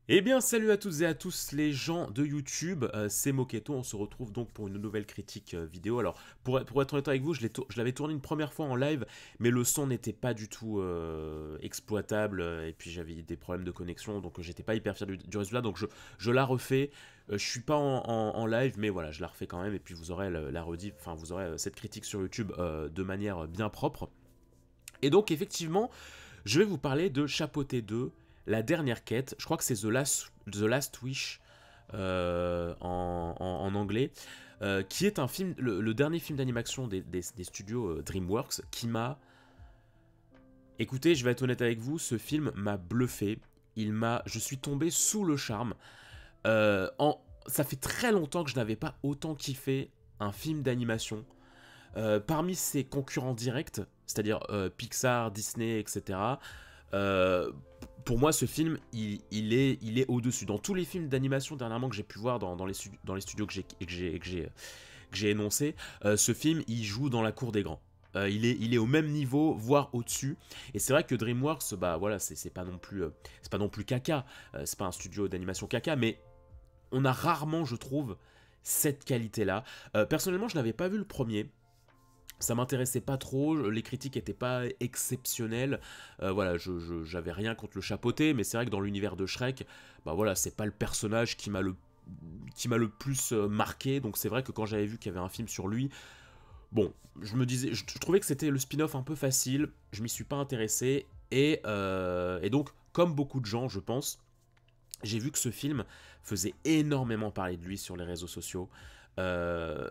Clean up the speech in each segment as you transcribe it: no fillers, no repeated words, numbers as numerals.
Eh bien, salut à toutes et à tous les gens de YouTube, c'est Moketo, on se retrouve donc pour une nouvelle critique vidéo. Alors, pour être honnête avec vous, je l'avais tourné une première fois en live, mais le son n'était pas du tout exploitable, et puis j'avais des problèmes de connexion, donc j'étais pas hyper fier du résultat, donc je la refais. Je suis pas en live, mais voilà, je la refais quand même, et puis vous aurez la rediff, enfin vous aurez cette critique sur YouTube de manière bien propre. Et donc, effectivement, je vais vous parler de Chapeauté 2, la dernière quête. Je crois que c'est The Last Wish en anglais, qui est un film, le dernier film d'animation des studios DreamWorks, qui m'a... Écoutez, je vais être honnête avec vous, ce film m'a bluffé. Je suis tombé sous le charme. Ça fait très longtemps que je n'avais pas autant kiffé un film d'animation. Parmi ses concurrents directs, c'est-à-dire Pixar, Disney, etc., euh, pour moi, ce film, il est au-dessus. Dans tous les films d'animation dernièrement que j'ai pu voir dans les studios que j'ai énoncés, ce film, il joue dans la cour des grands. Il est au même niveau, voire au-dessus. Et c'est vrai que DreamWorks, bah voilà, c'est pas non plus, c'est pas non plus caca. C'est pas un studio d'animation caca, mais on a rarement, je trouve, cette qualité-là. Personnellement, je n'avais pas vu le premier. Ça m'intéressait pas trop, les critiques étaient pas exceptionnelles. Voilà, j'avais rien contre le chapeauté, mais c'est vrai que dans l'univers de Shrek, bah voilà, c'est pas le personnage qui m'a le plus marqué. Donc c'est vrai que quand j'avais vu qu'il y avait un film sur lui, bon, je me disais, je trouvais que c'était le spin-off un peu facile. Je m'y suis pas intéressé et donc comme beaucoup de gens, je pense, j'ai vu que ce film faisait énormément parler de lui sur les réseaux sociaux. Euh,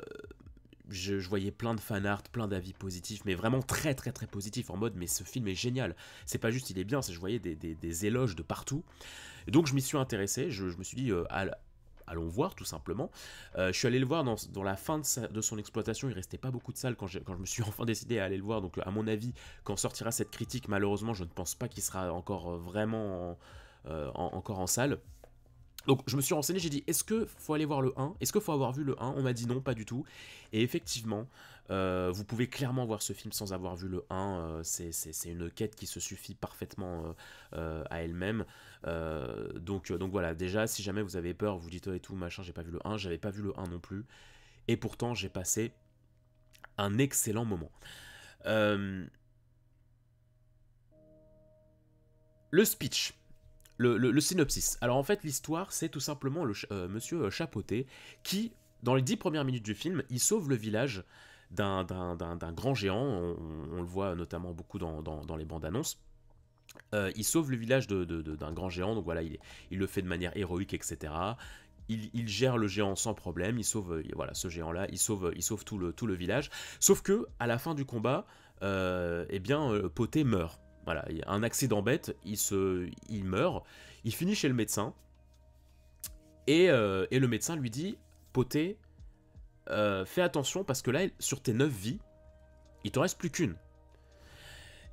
je voyais plein de fanart, plein d'avis positifs, mais vraiment très très très positifs, en mode mais ce film est génial. C'est pas juste il est bien, c'est je voyais des éloges de partout. Et donc je m'y suis intéressé, je me suis dit allons voir tout simplement. Je suis allé le voir dans la fin de son exploitation, il restait pas beaucoup de salles quand je me suis enfin décidé à aller le voir, donc à mon avis quand sortira cette critique, malheureusement je ne pense pas qu'il sera encore vraiment encore en salle. Donc je me suis renseigné, j'ai dit est-ce que faut aller voir le 1? Est-ce qu'il faut avoir vu le 1? On m'a dit non, pas du tout. Et effectivement, vous pouvez clairement voir ce film sans avoir vu le 1. C'est une quête qui se suffit parfaitement à elle-même. Donc voilà, déjà, si jamais vous avez peur, vous dites oh, et tout, machin, j'ai pas vu le 1, j'avais pas vu le 1 non plus. Et pourtant, j'ai passé un excellent moment. Euh, le speech. Le synopsis. Alors en fait, l'histoire, c'est tout simplement monsieur Chapoté qui, dans les 10 premières minutes du film, il sauve le village d'un grand géant. On le voit notamment beaucoup dans les bandes annonces. Il sauve le village d'un grand géant, donc voilà, il le fait de manière héroïque, etc. Il gère le géant sans problème, il sauve voilà, ce géant-là, il sauve tout le village. Sauf que, à la fin du combat, eh bien, Poté meurt. Voilà, il y a un accident bête, il meurt, il finit chez le médecin, et le médecin lui dit, Poté, fais attention parce que là, sur tes 9 vies, il t'en reste plus qu'une.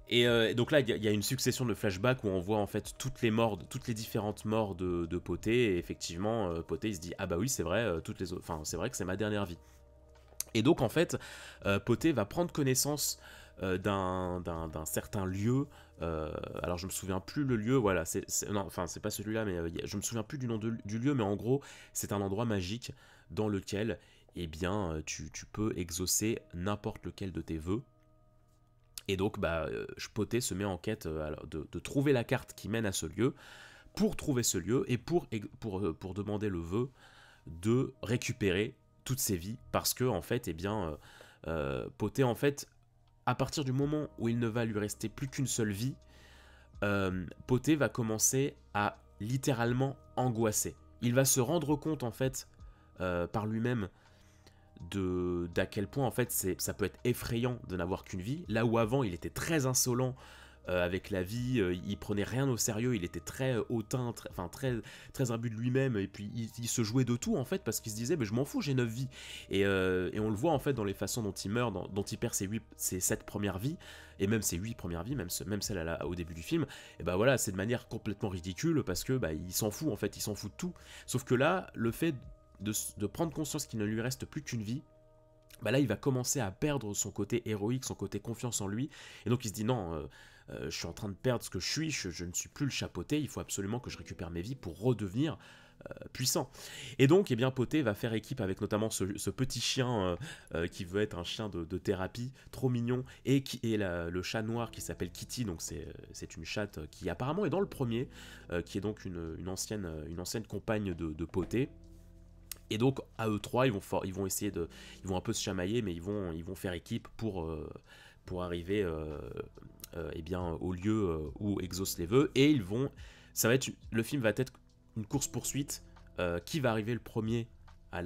Et donc là, il y a une succession de flashbacks où on voit en fait toutes les différentes morts de Poté. Et effectivement, Poté il se dit ah bah oui c'est vrai, enfin c'est vrai que c'est ma dernière vie. Et donc en fait, Poté va prendre connaissance d'un certain lieu. Alors je me souviens plus le lieu. Voilà, non, enfin c'est pas celui-là, mais je me souviens plus du nom du lieu, mais en gros c'est un endroit magique dans lequel eh bien tu peux exaucer n'importe lequel de tes vœux. Et donc, bah, Poté se met en quête de trouver la carte qui mène à ce lieu, pour trouver ce lieu et pour demander le vœu de récupérer toutes ses vies, parce que en fait, eh bien, Poté, en fait, à partir du moment où il ne va lui rester plus qu'une seule vie, Poté va commencer à littéralement angoisser. Il va se rendre compte en fait par lui-même d'à quel point en fait ça peut être effrayant de n'avoir qu'une vie, là où avant il était très insolent avec la vie, il prenait rien au sérieux, il était très hautain, enfin très imbu de lui-même, et puis il se jouait de tout en fait parce qu'il se disait mais je m'en fous, j'ai 9 vies. Et on le voit en fait dans les façons dont il meurt, dont il perd ses 7 premières vies, et même ses 8 premières vies, même celle au début du film, et bah voilà, c'est de manière complètement ridicule parce que bah, il s'en fout en fait, il s'en fout de tout. Sauf que là, le fait de prendre conscience qu'il ne lui reste plus qu'une vie, bah là il va commencer à perdre son côté héroïque, son côté confiance en lui, et donc il se dit non, je suis en train de perdre ce que je suis, je ne suis plus le chapeauté, il faut absolument que je récupère mes vies pour redevenir puissant. Et donc, eh bien, Poté va faire équipe avec notamment ce petit chien qui veut être un chien de thérapie, trop mignon, et le chat noir qui s'appelle Kitty, donc c'est une chatte qui apparemment est dans le premier, qui est donc une ancienne compagne de Poté. Et donc, à eux trois, ils vont essayer de... Ils vont un peu se chamailler, mais ils vont faire équipe pour arriver eh bien, au lieu où Exos les veut. Et le film va être une course-poursuite. Qui va arriver le premier à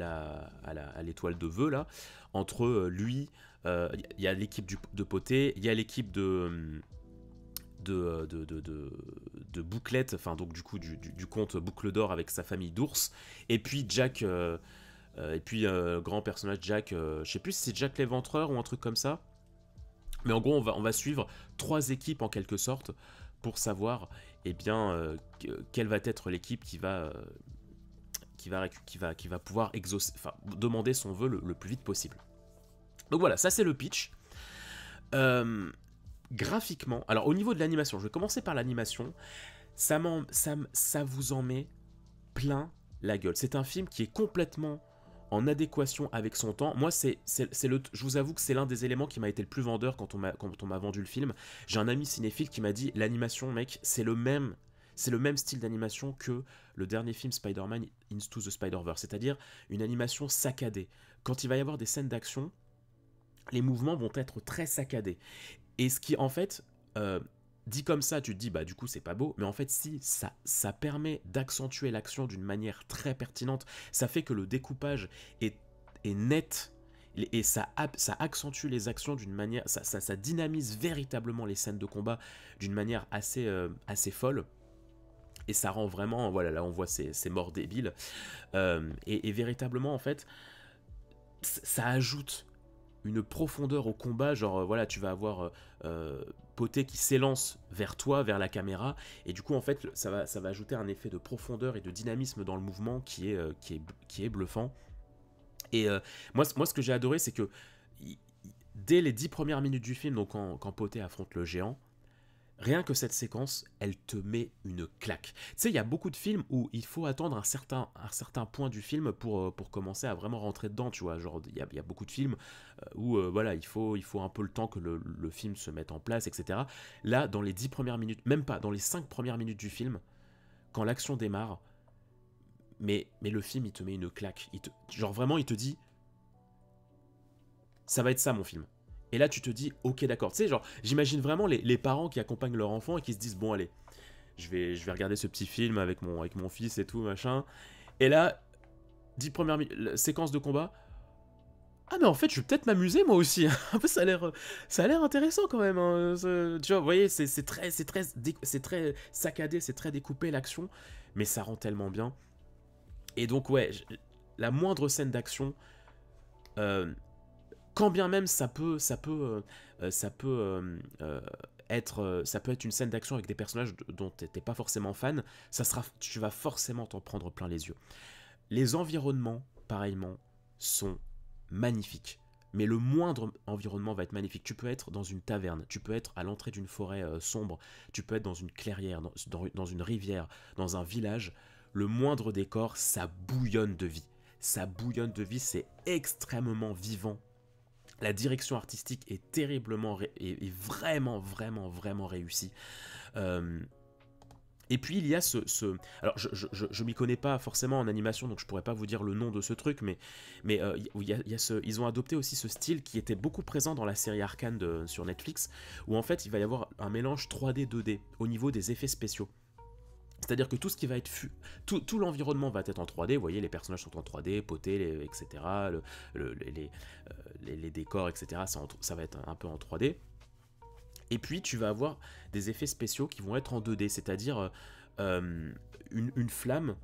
l'étoile de vœux, là, entre lui, il y a l'équipe de Poté, il y a l'équipe de Bouclette, enfin donc du coup du comte Boucle d'Or avec sa famille d'ours, et puis Jack, et puis grand personnage Jack, je sais plus si c'est Jack l'Éventreur ou un truc comme ça, mais en gros on va suivre 3 équipes en quelque sorte pour savoir eh bien quelle va être l'équipe qui va pouvoir demander son vœu le plus vite possible. Donc voilà, ça c'est le pitch. Graphiquement, alors au niveau de l'animation, je vais commencer par l'animation, ça vous en met plein la gueule. C'est un film qui est complètement en adéquation avec son temps. Moi, je vous avoue que c'est l'un des éléments qui m'a été le plus vendeur quand on m'a vendu le film. J'ai un ami cinéphile qui m'a dit, l'animation, mec, c'est le même style d'animation que le dernier film Spider-Man Into the Spider-Verse, c'est-à-dire une animation saccadée. Quand il va y avoir des scènes d'action, les mouvements vont être très saccadés. Et ce qui, en fait, dit comme ça, tu te dis, bah du coup, c'est pas beau, mais en fait, si, ça permet d'accentuer l'action d'une manière très pertinente. Ça fait que le découpage est net, et ça accentue les actions d'une manière, ça dynamise véritablement les scènes de combat d'une manière assez folle. Et ça rend vraiment, voilà, là on voit ces morts débiles. Et véritablement, en fait, ça ajoute une profondeur au combat, genre voilà, tu vas avoir Poté qui s'élance vers toi, vers la caméra, et du coup en fait ça va ajouter un effet de profondeur et de dynamisme dans le mouvement qui est bluffant. Et moi ce que j'ai adoré, c'est que dès les 10 premières minutes du film, donc quand Poté affronte le géant, rien que cette séquence, elle te met une claque. Tu sais, il y a beaucoup de films où il faut attendre un certain point du film pour commencer à vraiment rentrer dedans, tu vois. Genre, il y a beaucoup de films où voilà, il faut un peu le temps que le film se mette en place, etc. Là, dans les 10 premières minutes, même pas, dans les 5 premières minutes du film, quand l'action démarre, mais le film, il te met une claque. Genre, vraiment, il te dit, ça va être ça, mon film. Et là, tu te dis, ok, d'accord. Tu sais, genre, j'imagine vraiment les parents qui accompagnent leur enfant et qui se disent, bon, allez, je vais regarder ce petit film avec mon fils et tout, machin. Et là, 10 premières séquences de combat. Ah, mais en fait, je vais peut-être m'amuser moi aussi. Un peu, ça a l'air intéressant quand même. Hein. Tu vois, vous voyez, c'est très saccadé, c'est très découpé l'action, mais ça rend tellement bien. Et donc, ouais, la moindre scène d'action. Quand bien même ça peut être une scène d'action avec des personnages dont tu n'étais pas forcément fan, tu vas forcément t'en prendre plein les yeux. Les environnements, pareillement, sont magnifiques. Mais le moindre environnement va être magnifique. Tu peux être dans une taverne, tu peux être à l'entrée d'une forêt sombre, tu peux être dans une clairière, dans une rivière, dans un village. Le moindre décor, ça bouillonne de vie. Ça bouillonne de vie, c'est extrêmement vivant. La direction artistique est terriblement est vraiment réussie. Et puis il y a alors je m'y connais pas forcément en animation, donc je pourrais pas vous dire le nom de ce truc, mais ils ont adopté aussi ce style qui était beaucoup présent dans la série Arcane sur Netflix, où en fait il va y avoir un mélange 3D 2D au niveau des effets spéciaux. C'est-à-dire que tout ce qui va être tout l'environnement va être en 3D, vous voyez, les personnages sont en 3D, Poté, etc., les décors, etc., ça va être un peu en 3D. Et puis tu vas avoir des effets spéciaux qui vont être en 2D, c'est-à-dire une flamme,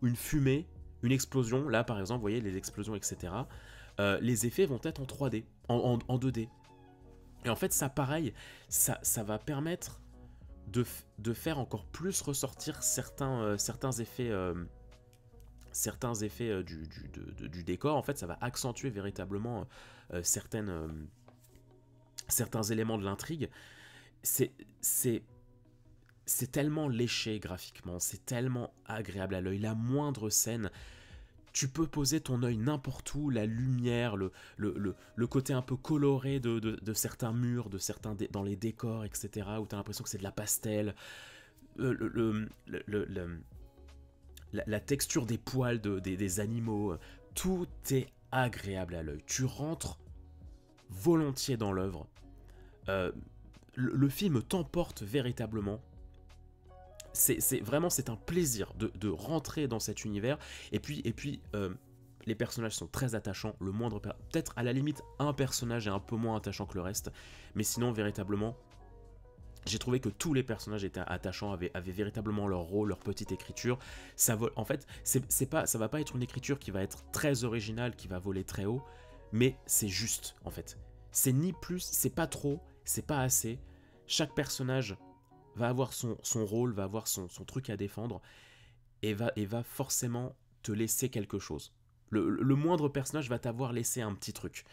une fumée, une explosion, là par exemple, vous voyez les explosions, etc., les effets vont être en 3D, en 2D. Et en fait ça pareil, ça va permettre de faire encore plus ressortir certains effets du décor. En fait, ça va accentuer véritablement certains éléments de l'intrigue. c'est c'est c'est tellement léché graphiquement, c'est tellement agréable à l'œil. La moindre scène, tu peux poser ton œil n'importe où, la lumière, le côté un peu coloré de certains murs, dans les décors, etc., où tu as l'impression que c'est de la pastel, le, le- le- le- le- la texture des poils des animaux, tout est agréable à l'œil. Tu rentres volontiers dans l'œuvre. Euh, le film t'emporte véritablement. C'est un plaisir de rentrer dans cet univers. Et puis, les personnages sont très attachants. Peut-être à la limite, un personnage est un peu moins attachant que le reste. Mais sinon, véritablement, j'ai trouvé que tous les personnages étaient attachants, avaient véritablement leur rôle, leur petite écriture. En fait, ça va pas être une écriture qui va être très originale, qui va voler très haut, mais c'est juste, en fait. C'est ni plus, c'est pas trop, c'est pas assez. Chaque personnage va avoir son rôle, va avoir son truc à défendre, et va forcément te laisser quelque chose. Le moindre personnage va t'avoir laissé un petit truc.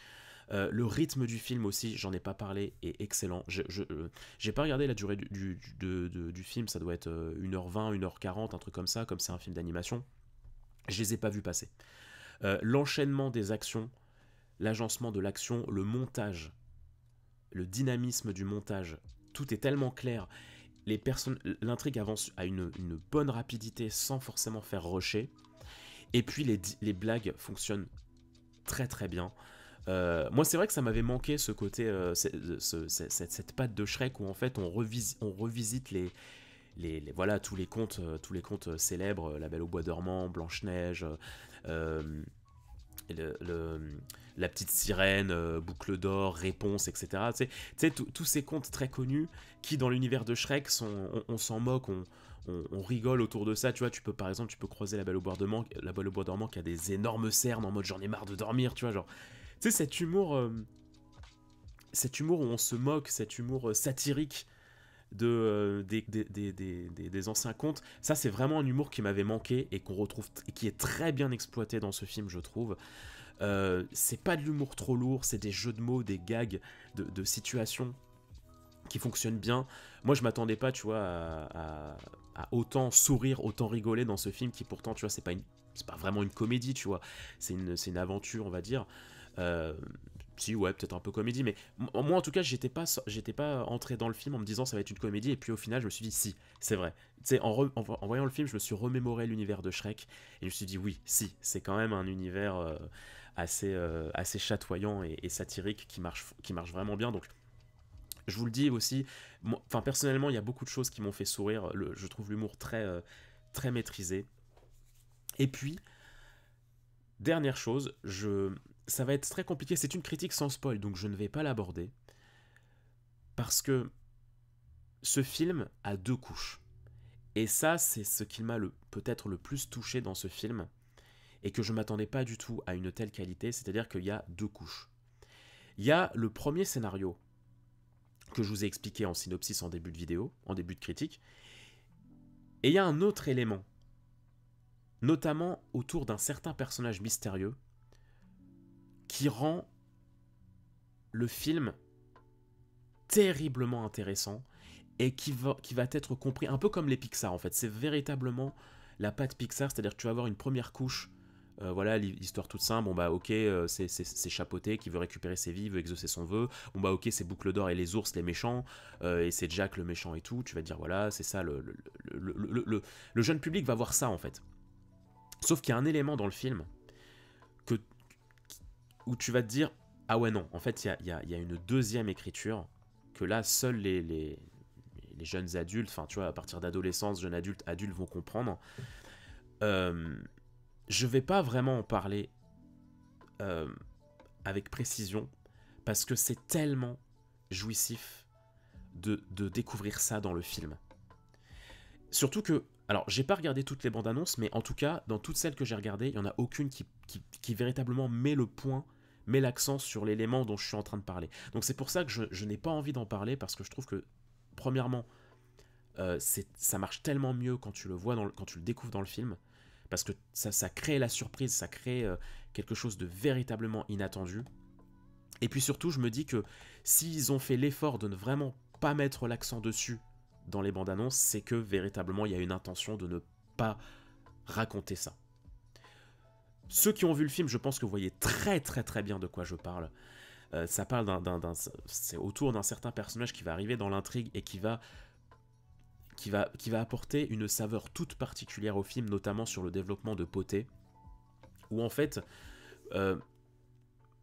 Le rythme du film aussi, j'en ai pas parlé, est excellent. J'ai pas regardé la durée du film, ça doit être 1h20, 1h40, un truc comme ça, comme c'est un film d'animation. Je les ai pas vus passer. L'enchaînement des actions, l'agencement de l'action, le montage, le dynamisme du montage, tout est tellement clair. L'intrigue avance à une bonne rapidité sans forcément faire rusher. Et puis les blagues fonctionnent très très bien. Moi, c'est vrai que ça m'avait manqué ce côté, cette patte de Shrek où en fait on revisite voilà, tous les contes célèbres, La Belle au Bois dormant, Blanche-Neige, euh, le- le- La Petite Sirène, Boucle d'Or, Réponse, etc. Tu sais, tous ces contes très connus qui, dans l'univers de Shrek, on s'en moque, on rigole autour de ça. Tu vois, par exemple, tu peux croiser La Belle au Bois dormant qui a des énormes cernes en mode j'en ai marre de dormir, tu vois, genre. Tu sais, cet humour où on se moque, cet humour satirique des anciens contes, ça c'est vraiment un humour qui m'avait manqué et qu'on retrouve et qui est très bien exploité dans ce film, je trouve. C'est pas de l'humour trop lourd, c'est des jeux de mots, des gags, de situations qui fonctionnent bien. Moi, je m'attendais pas, tu vois, à autant sourire, autant rigoler dans ce film qui pourtant, tu vois, c'est pas vraiment une comédie, tu vois. C'est une aventure, on va dire. Euh, Si, ouais, peut-être un peu comédie, mais moi, en tout cas, j'étais pas entré dans le film en me disant ça va être une comédie, et puis au final, je me suis dit si, c'est vrai. Tu sais, en voyant le film, je me suis remémoré l'univers de Shrek, et je me suis dit oui, si, c'est quand même un univers assez chatoyant et satirique qui marche vraiment bien. Donc, je vous le dis aussi, enfin personnellement, il y a beaucoup de choses qui m'ont fait sourire. Je trouve l'humour très maîtrisé. Et puis, dernière chose, ça va être très compliqué. C'est une critique sans spoil, donc je ne vais pas l'aborder parce que ce film a deux couches. Et ça, c'est ce qui m'a peut-être le plus touché dans ce film et que je m'attendais pas du tout à une telle qualité. C'est-à-dire qu'il y a deux couches. Il y a le premier scénario que je vous ai expliqué en synopsis en début de vidéo, en début de critique. Et il y a un autre élément, notamment autour d'un certain personnage mystérieux, qui rend le film terriblement intéressant et qui va être compris un peu comme les Pixar en fait. C'est véritablement la patte Pixar, c'est-à-dire que tu vas avoir une première couche. Voilà, l'histoire toute simple. Bon bah ok, c'est Chapeauté qui veut récupérer ses vies, veut exaucer son vœu. Bon bah ok, c'est Boucle d'Or et les ours les méchants, et c'est Jack le méchant et tout. Tu vas te dire voilà, c'est ça, le jeune public va voir ça en fait. Sauf qu'il y a un élément dans le film que, où tu vas te dire ah ouais non, en fait il y a une deuxième écriture que là seuls les jeunes adultes, enfin tu vois, à partir d'adolescence, jeunes adultes vont comprendre. Euh, je vais pas vraiment en parler euh, avec précision parce que c'est tellement jouissif de découvrir ça dans le film. Surtout que, alors j'ai pas regardé toutes les bandes annonces, mais en tout cas, dans toutes celles que j'ai regardées, il y en a aucune qui véritablement met le point, met l'accent sur l'élément dont je suis en train de parler. Donc c'est pour ça que je n'ai pas envie d'en parler parce que je trouve que, premièrement, ça marche tellement mieux quand tu le vois, quand tu le découvres dans le film, parce que ça crée la surprise, ça crée quelque chose de véritablement inattendu. Et puis surtout, je me dis que s'ils ont fait l'effort de ne vraiment pas mettre l'accent dessus dans les bandes annonces, c'est que véritablement il y a une intention de ne pas raconter ça. Ceux qui ont vu le film, je pense que vous voyez très très très bien de quoi je parle. Ça parle c'est autour d'un certain personnage qui va arriver dans l'intrigue et qui va apporter une saveur toute particulière au film, notamment sur le développement de Poté, où en fait,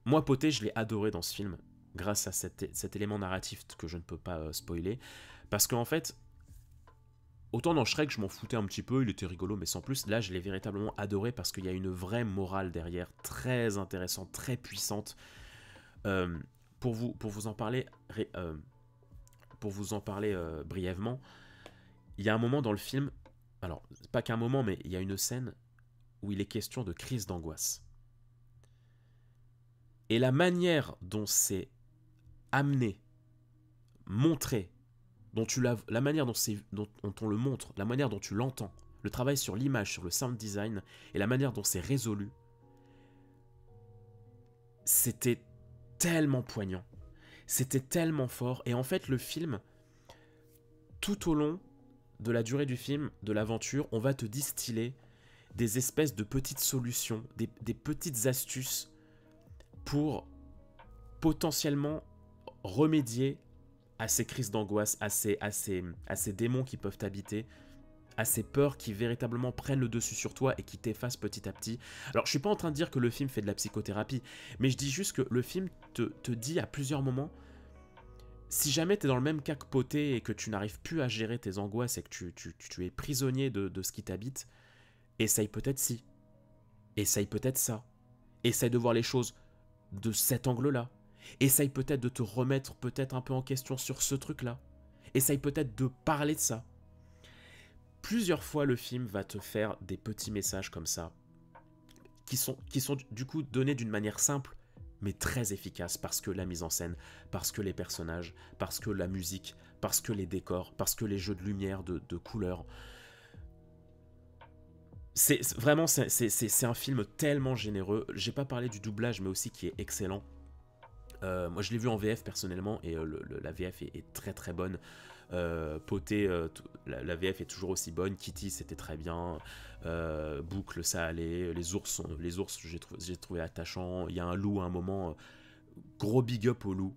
moi Poté, je l'ai adoré dans ce film, grâce à cet élément narratif que je ne peux pas spoiler, parce qu'en fait, autant dans Shrek, je m'en foutais un petit peu, il était rigolo, mais sans plus, là, je l'ai véritablement adoré, parce qu'il y a une vraie morale derrière, très intéressante, très puissante. Pour vous en parler, brièvement, il y a un moment dans le film, alors, c'est pas qu'un moment, mais il y a une scène où il est question de crise d'angoisse. Et la manière dont c'est amené, montré, la manière dont on le montre, la manière dont tu l'entends, le travail sur l'image, sur le sound design, et la manière dont c'est résolu, c'était tellement poignant, c'était tellement fort, et en fait le film, tout au long de la durée du film, de l'aventure, on va te distiller des espèces de petites solutions, des petites astuces pour potentiellement remédier à ces crises d'angoisse, à ces démons qui peuvent t'habiter, à ces peurs qui véritablement prennent le dessus sur toi et qui t'effacent petit à petit. Alors je suis pas en train de dire que le film fait de la psychothérapie, mais je dis juste que le film te dit à plusieurs moments, si jamais tu es dans le même cas que Poté et que tu n'arrives plus à gérer tes angoisses et que tu es prisonnier de ce qui t'habite, essaye peut-être ci, essaye peut-être ça, essaye de voir les choses de cet angle-là, essaye peut-être de te remettre peut-être un peu en question sur ce truc-là, essaye peut-être de parler de ça. Plusieurs fois, le film va te faire des petits messages comme ça, qui sont du coup donnés d'une manière simple, mais très efficace, parce que la mise en scène, parce que les personnages, parce que la musique, parce que les décors, parce que les jeux de lumière, de couleurs. C'est un film tellement généreux. J'ai pas parlé du doublage, mais aussi qui est excellent. Moi, je l'ai vu en VF personnellement, et la VF est très très bonne. Poté, la VF est toujours aussi bonne. Kitty, c'était très bien. Boucle, ça allait. Les ours, j'ai trouvé attachant. Il y a un loup à un moment. Gros big up au loup.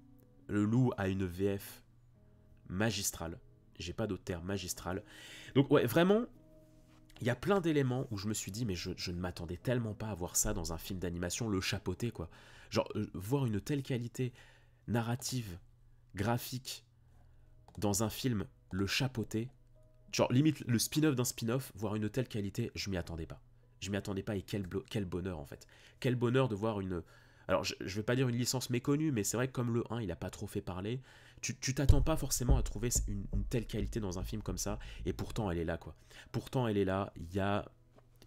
Le loup a une VF magistrale. J'ai pas d'autre terme, magistrale. Donc ouais, vraiment, il y a plein d'éléments où je me suis dit, mais je ne m'attendais tellement pas à voir ça dans un film d'animation, le chapeauté, quoi. Genre, voir une telle qualité narrative, graphique, dans un film, le chapeauté, genre limite le spin-off d'un spin-off, voir une telle qualité, je m'y attendais pas. Je m'y attendais pas, et quel bonheur, en fait. Quel bonheur de voir une... Alors, je vais pas dire une licence méconnue, mais c'est vrai que comme le 1, il a pas trop fait parler, tu t'attends pas forcément à trouver une telle qualité dans un film comme ça, et pourtant elle est là, quoi. Pourtant elle est là, il y a...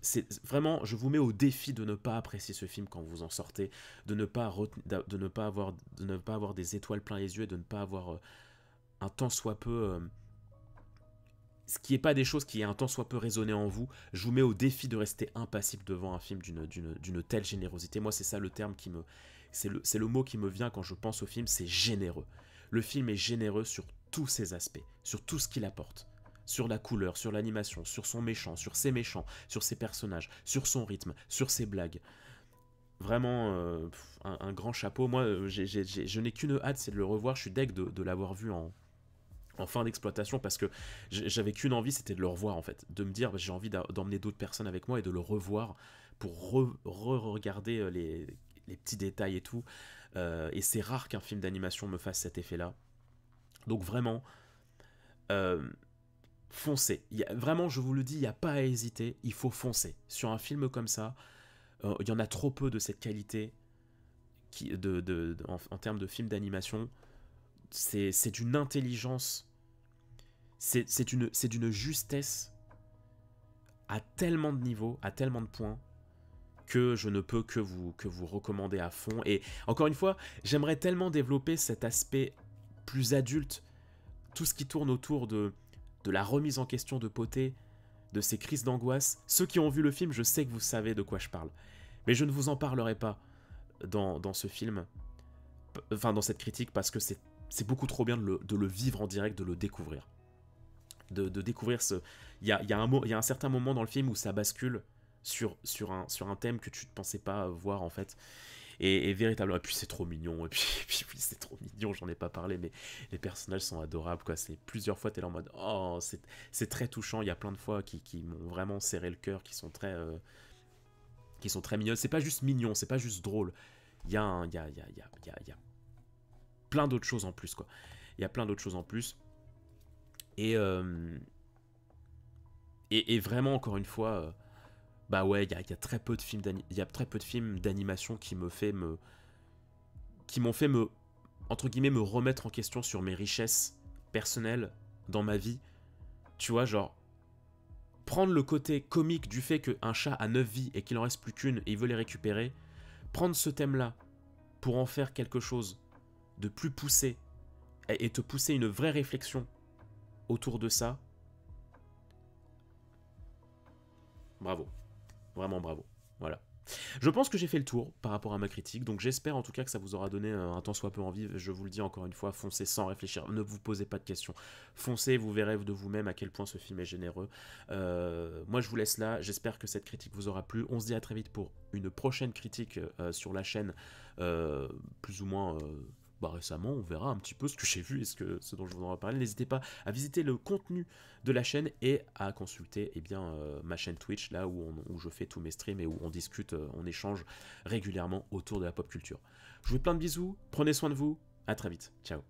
C'est vraiment, je vous mets au défi de ne pas apprécier ce film quand vous en sortez, de ne pas avoir des étoiles plein les yeux, et de ne pas avoir un tant soit peu... ce qui n'est pas des choses qui est un tant soit peu résonné en vous. Je vous mets au défi de rester impassible devant un film d'une telle générosité. Moi, c'est ça le terme qui me... C'est le mot qui me vient quand je pense au film, c'est généreux. Le film est généreux sur tous ses aspects, sur tout ce qu'il apporte. Sur la couleur, sur l'animation, sur son méchant, sur ses méchants, sur ses personnages, sur son rythme, sur ses blagues. Vraiment, un grand chapeau. Moi, je n'ai qu'une hâte, c'est de le revoir. Je suis deg de l'avoir vu en fin d'exploitation, parce que j'avais qu'une envie, c'était de le revoir, en fait, de me dire j'ai envie d'emmener d'autres personnes avec moi et de le revoir pour re-regarder les petits détails et tout, et c'est rare qu'un film d'animation me fasse cet effet là. Donc vraiment, foncez, vraiment, je vous le dis, il n'y a pas à hésiter, il faut foncer sur un film comme ça. Il y en a trop peu de cette qualité en termes de film d'animation. C'est d'une intelligence, c'est d'une justesse à tellement de niveaux, à tellement de points, que je ne peux que vous recommander à fond. Et encore une fois, j'aimerais tellement développer cet aspect plus adulte, tout ce qui tourne autour de la remise en question de Poté, de ces crises d'angoisse. Ceux qui ont vu le film, je sais que vous savez de quoi je parle. Mais je ne vous en parlerai pas dans ce film, enfin dans cette critique, parce que c'est c'est beaucoup trop bien de le vivre en direct, de le découvrir. De découvrir ce... Il y a, il y a un certain moment dans le film où ça bascule sur un thème que tu ne pensais pas voir en fait. Et véritablement, et puis c'est trop mignon, et puis c'est trop mignon, j'en ai pas parlé, mais les personnages sont adorables, quoi. C'est plusieurs fois, t'es là en mode, oh, c'est très touchant. Il y a plein de fois qui m'ont vraiment serré le cœur, qui sont très mignonnes. C'est pas juste mignon, c'est pas juste drôle. Il y a, il y a plein d'autres choses en plus, quoi. Il y a plein d'autres choses en plus. Et, et vraiment, encore une fois, bah ouais, il y a très peu de films il y a très peu de films d'animation qui m'ont fait me, entre guillemets, me remettre en question sur mes richesses personnelles dans ma vie. Tu vois, genre, prendre le côté comique du fait qu'un chat a 9 vies et qu'il en reste plus qu'une et il veut les récupérer, prendre ce thème-là pour en faire quelque chose de plus poussé et te pousser une vraie réflexion autour de ça, bravo. Vraiment bravo. Voilà. Je pense que j'ai fait le tour par rapport à ma critique, donc j'espère en tout cas que ça vous aura donné un tant soit peu envie. Je vous le dis encore une fois, foncez sans réfléchir, ne vous posez pas de questions. Foncez, vous verrez de vous-même à quel point ce film est généreux. Moi je vous laisse là, j'espère que cette critique vous aura plu. On se dit à très vite pour une prochaine critique sur la chaîne, plus ou moins... bah récemment, on verra un petit peu ce que j'ai vu et ce dont je vous en parler. N'hésitez pas à visiter le contenu de la chaîne et à consulter eh bien, ma chaîne Twitch, là où je fais tous mes streams et où on discute, on échange régulièrement autour de la pop culture. Je vous fais plein de bisous, prenez soin de vous, à très vite, ciao.